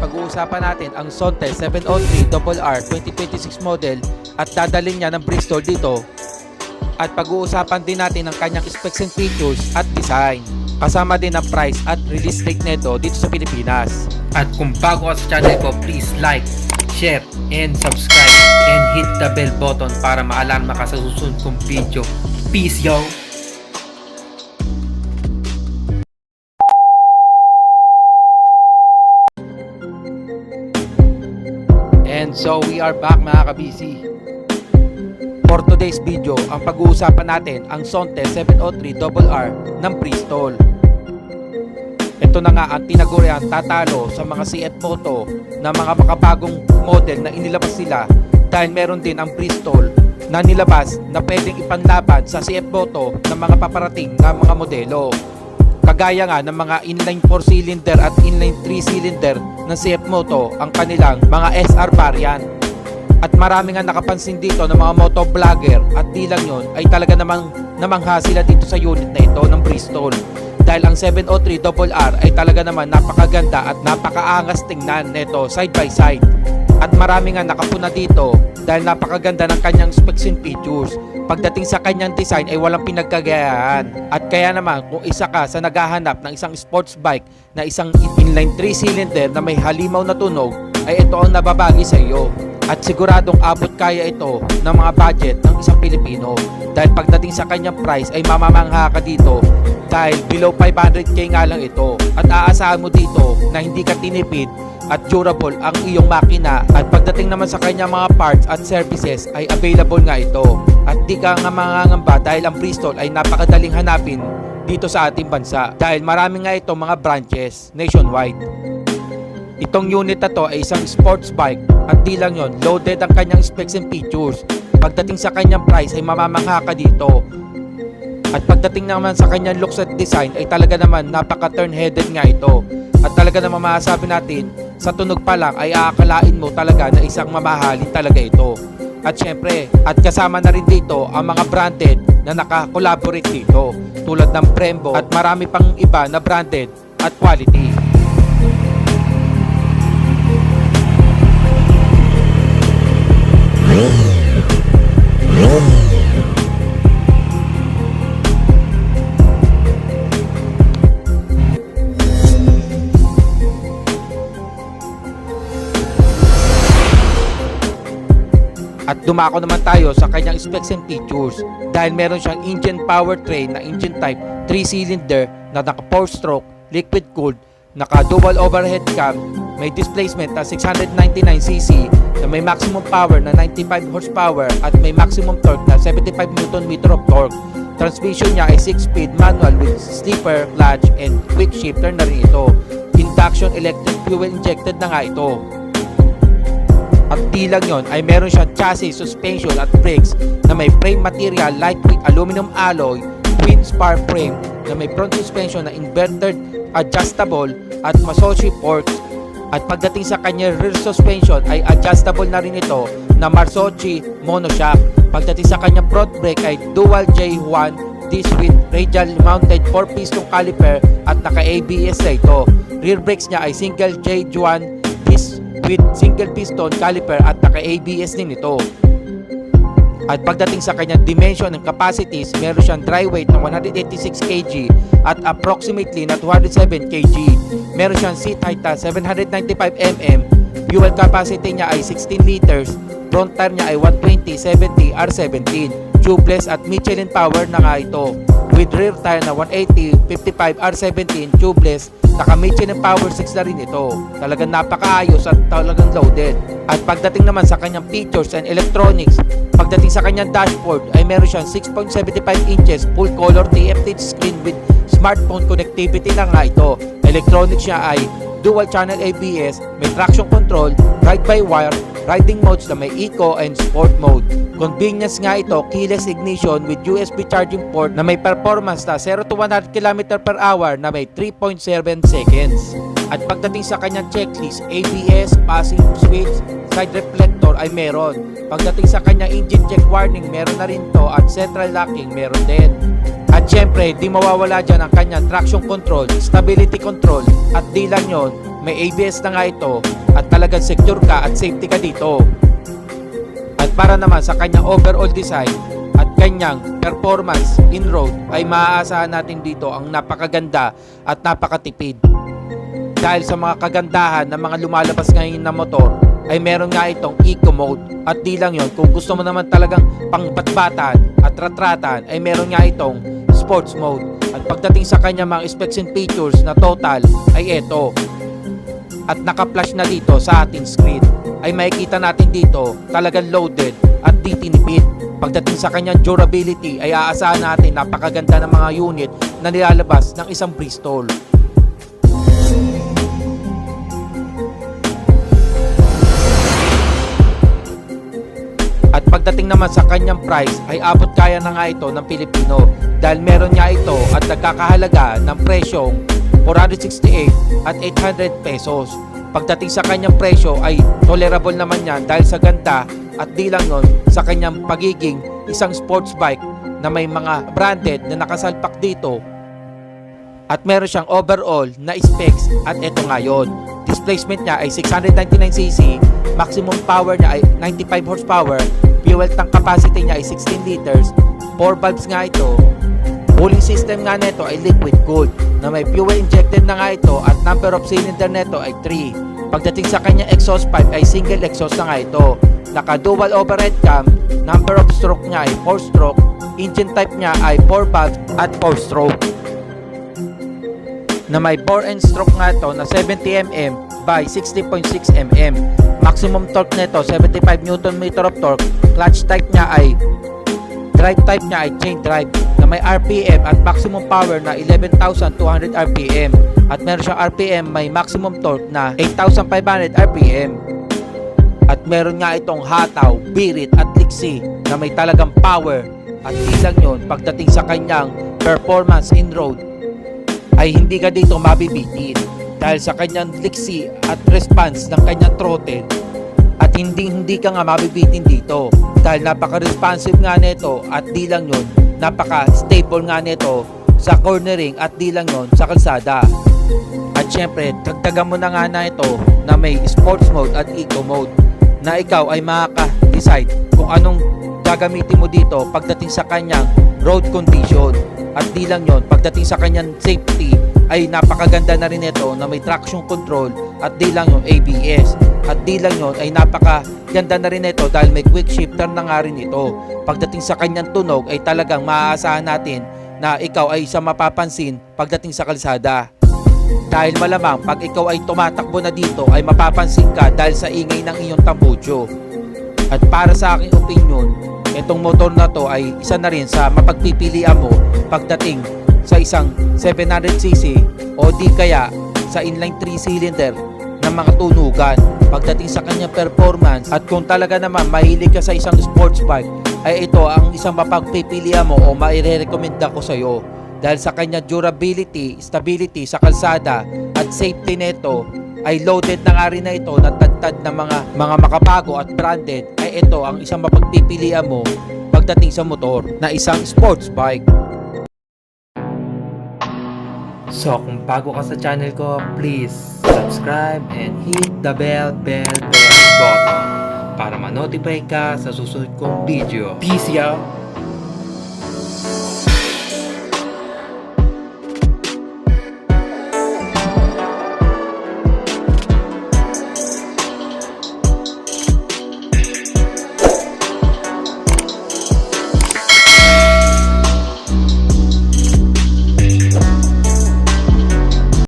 pag-uusapan natin ang Sonte 703RR 2026 model at dadalhin niya ng Bristol dito. At pag-uusapan din natin ang kanyang specs and features at design. Kasama din ang price at release date nito dito sa Pilipinas. At kung bago ka sa channel ko, please like, share, and subscribe and hit the bell button para ma-alarma ka sa susunod kong video. Peace, yo! And so we are back mga kabisi. For today's video, ang pag-uusapan natin ang Sonte 703RR ng Bristol. Ito na nga ang tinaguriang tatalo sa mga CF Moto na mga makabagong model na inilabas nila, dahil meron din ang Bristol na nilabas na pwedeng ipanlaban sa CF Moto ng mga paparating na mga modelo. Kagaya nga ng mga inline 4-cylinder at inline 3-cylinder ng CF Moto ang kanilang mga SR variant. At marami nga nakapansin dito ng mga moto vlogger, at di lang yun ay talaga namang namangha sila dito sa unit na ito ng Bristol. Dahil ang 703RR ay talaga naman napakaganda at napakaangas tingnan nito side by side. At marami nga nakapuna dito dahil napakaganda ng kanyang specs and features. Pagdating sa kanyang design ay walang pinagkagayahan. At kaya naman kung isa ka sa naghahanap ng isang sports bike na isang inline 3-cylinder na may halimaw na tunog, ay ito ang nababagi sa iyo. At siguradong abot kaya ito ng mga budget ng isang Pilipino, dahil pagdating sa kanyang price ay mamamangha ka dito, dahil below 500k nga lang ito. At aasahan mo dito na hindi ka tinipid at durable ang iyong makina. At pagdating naman sa kanyang mga parts at services ay available nga ito. At di ka nga mangangamba dahil ang Bristol ay napakadaling hanapin dito sa ating bansa, dahil marami nga itong mga branches nationwide. Itong unit na to ay isang sports bike, at di lang yon, loaded ang kanyang specs and features. Pagdating sa kanyang price ay mamamangha ka dito. At pagdating naman sa kanyang looks at design ay talaga naman napaka-turn-headed nga ito. At talaga naman masasabi natin, sa tunog pa lang ay aakalain mo talaga na isang mamahalin talaga ito. At syempre, at kasama na rin dito ang mga branded na naka-collaborate dito, tulad ng Brembo at marami pang iba na branded at quality. At dumako naman tayo sa kanyang specs and features, dahil meron siyang engine powertrain na engine type 3-cylinder na naka 4-stroke, liquid cooled, naka dual overhead cam, may displacement na 699cc, na may maximum power na 95 horsepower at may maximum torque na 75 Nm of torque. Transmission niya ay 6-speed manual with slipper, clutch, and quick shifter na rin ito. Induction electric fuel injected na nga ito. At di lang yun, ay meron siyang chassis, suspension at brakes na may frame material lightweight aluminum alloy, twin spar frame na may front suspension na inverted adjustable at Masochi forks. At pagdating sa kanya rear suspension ay adjustable na rin ito na Masochi monoshock. Pagdating sa kanya front brake ay dual J1 disc with radial mounted 4-piston caliper at naka ABS na ito. Rear brakes niya ay single J1 disc with single piston caliper at naka ABS din ito. At pagdating sa kanyang dimension ng capacities, meron siyang dry weight na 186 kg at approximately na 207 kg. Meron siyang seat height na 795 mm. Fuel capacity niya ay 16 liters. Front tire niya ay 120/70 R17. Tubeless at Michelin power na nga ito. With rear tire na 180/55 R17 tubeless, naka Michelin power 6 na rin ito. Talagang napakaayos at talagang loaded. At pagdating naman sa kanyang features and electronics, pagdating sa kanyang dashboard ay meron siyang 6.75 inches full color TFT screen with smartphone connectivity na nga ito. Electronics niya ay dual channel ABS, may traction control, ride by wire, riding modes na may eco and sport mode. Convenience nga ito, keyless ignition with USB charging port na may performance na 0 to 100 km per hour na may 3.7 seconds. At pagdating sa kanyang checklist, ABS, passing switch, side reflector ay meron. Pagdating sa kanyang engine check warning, meron na rin to, at central locking meron din. At syempre, di mawawala dyan ang kanyang traction control, stability control, at di lang yun, may ABS na nga ito at talagang secure ka at safety ka dito. At para naman sa kanyang overall design at kanyang performance in-road ay maaasahan natin dito ang napakaganda at napakatipid. Dahil sa mga kagandahan ng mga lumalabas ngayon na motor ay meron nga itong eco mode. At di lang yon, kung gusto mo naman talagang pangbatbatan at ratratan ay meron nga itong sports mode. At pagdating sa kanya mga specs and features na total ay ito. At naka-flash na dito sa ating screen ay makikita natin dito talagang loaded at di tinipid. Pagdating sa kanyang durability ay aasahan natin napakaganda ng mga unit na nilalabas ng isang Bristol. At pagdating naman sa kanyang price ay abot kaya na nga ito ng Pilipino dahil meron nga ito at nagkakahalaga ng presyong 468 at 800 pesos. Pagdating sa kanyang presyo ay tolerable naman yan dahil sa ganda at di lang nun sa kanyang pagiging isang sports bike na may mga branded na nakasalpak dito. At meron siyang overall na specs at ito nga yun. Displacement niya ay 699cc, maximum power niya ay 95 horsepower, fuel tank capacity niya ay 16 liters, 4 valves nga ito. Cooling system nga nito ay liquid cooled na may fuel injected na nga ito at number of cylinder nito ay 3. Pagdating sa kanya exhaust pipe ay single exhaust na nga ito. Naka dual overhead cam, number of stroke niya ay 4 stroke, engine type niya ay 4 valve at 4 stroke. Na may bore and stroke nga ito na 70mm by 60.6 mm. Maximum torque nito 75 Nm of torque. Clutch type niya ay drive type niya ay chain drive na may RPM at maximum power na 11,200 RPM at meron siyang RPM may maximum torque na 8,500 RPM. At meron nga itong hataw, birit at liksi na may talagang power at ilang yun pagdating sa kanyang performance in road ay hindi ka dito mabibitin dahil sa kanyang liksi at response ng kanyang throttle at hindi ka nga mabibitin dito dahil napaka-responsive nga nito at di lang yun, napaka-stable nga nito sa cornering at di lang yun sa kalsada. At syempre, dagdagan mo na nga na ito na may sports mode at eco mode na ikaw ay makaka-decide kung anong gagamitin mo dito pagdating sa kanyang road condition. At di lang yon, pagdating sa kanyang safety ay napakaganda na rin ito na may traction control at di lang yon ABS. At di lang yon ay napakaganda na rin ito dahil may quick shifter na nga rin ito. Pagdating sa kanyang tunog ay talagang maaasahan natin na ikaw ay isa mapapansin pagdating sa kalsada. Dahil malamang pag ikaw ay tumatakbo na dito ay mapapansin ka dahil sa ingay ng iyong tambutso. At para sa aking opinion, itong motor na to ay isa na rin sa mapagpipilian mo pagdating sa isang 700cc o di kaya sa inline 3 cylinder ng mga tunugan. Pagdating sa kanyang performance at kung talaga naman mahilig ka sa isang sports bike ay ito ang isang mapagpipilian mo o maire-recommenda ko sa iyo. Dahil sa kanyang durability, stability sa kalsada at safety nito ay loaded na nga rin na ito na tadtad ng mga makabago at branded ay ito ang isang mapagpipilian mo pagdating sa motor na isang sports bike. So kung bago ka sa channel ko, please subscribe and hit the bell button para ma-notify ka sa susunod kong video. Peace out!